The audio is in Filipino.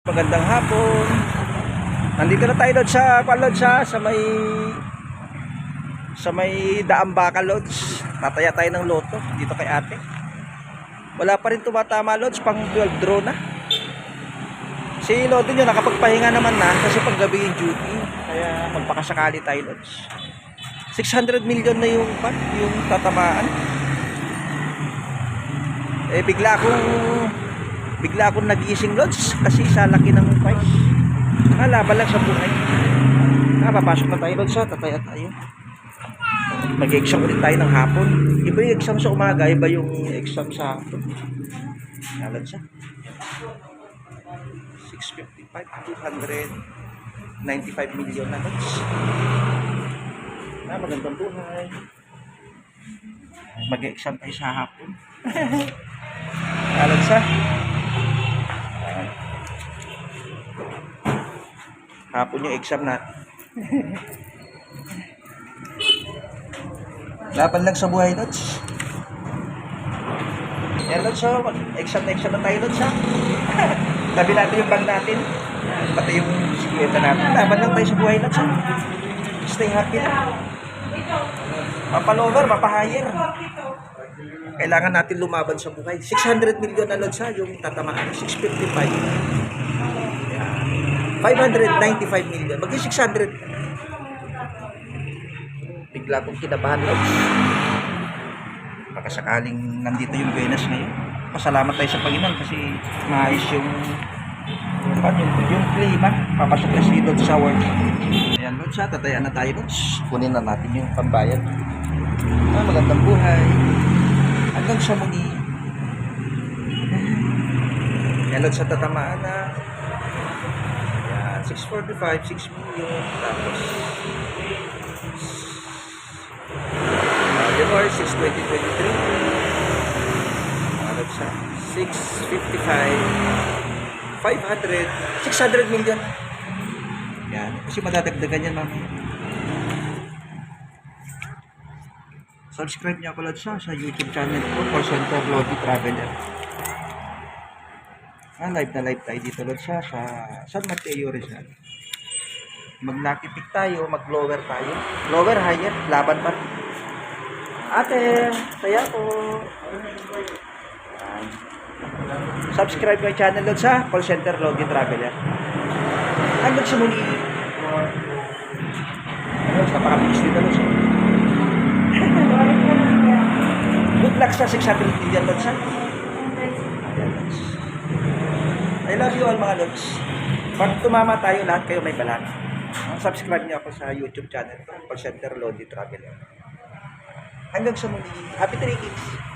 Magandang hapon. Nandito na tayo Lods sa may Daambaka Lods. Tataya tayo ng loto dito kay ate. Wala pa rin tumatama Lods, pang 12 draw na. Si Lodo nyo nakapagpahinga naman na kasi paggabi yung duty. Kaya magpakasakali tayo Lods. 600 million na yung tatamaan. Bigla akong nagising Lods kasi sa laki ng price. Laban lang sa buhay. Papasok na tayo Lods, tataya tayo. Mag-exam ulit tayo ng hapon. Iba yung exam sa umaga, iba yung exam sa hapon. Lods, 655, 295 million na Lods. Magandang buhay. Mag-exam tayo sa hapon. Lods, hapon yung exam natin. Laban lang sa buhay Lods. Yan Lods, exam na tayo Lods. Tabi natin yung bag natin, pati yung sikweta natin. Laban lang tayo sa buhay Lods. Stay happy lang. Mapalover, mapahire. Kailangan natin lumaban sa buhay. 600 million na Lods, yung tatamaan. 655. 595 million. Maging 600. Bigla kong kinabahan Lods. Baka sakaling nandito yung Venus ngayon. Pasalamat tayo sa Panginoon kasi maayos yung klima. Papasok na si Lods sa work. Ayan Lods, tatayaan na tayo Lods. Kunin na natin yung pambayad. Magandang buhay. Hanggang sa muli. Ayan Lods, tatamaan na 645, 6 million. Tapos January 6, 2023. Lods, 655, 500, 600 million. Yan. Kasi madadagdagan yan mamaya. Subscribe niyo ako Lods sa YouTube channel ko, Call Center Lodi Traveler. Live na live tayo dito Lods sa San Mateo Rizal. Mag-lucky pick tayo, mag-lower tayo. Lower, higher, laban pa. Ate, saya po. Subscribe my channel Lods sa Call Center Lodi Traveler. Hanggang sa muli. Lods, napakabilis dito Lods. Good luck sa 600 million Lods. I love you all mga Lods. Pag tumama tayo, lahat kayo may balat. Subscribe niyo ako sa YouTube channel ko, Call Center Lodi Traveler. Hanggang sa muli. Happy 3 Kids!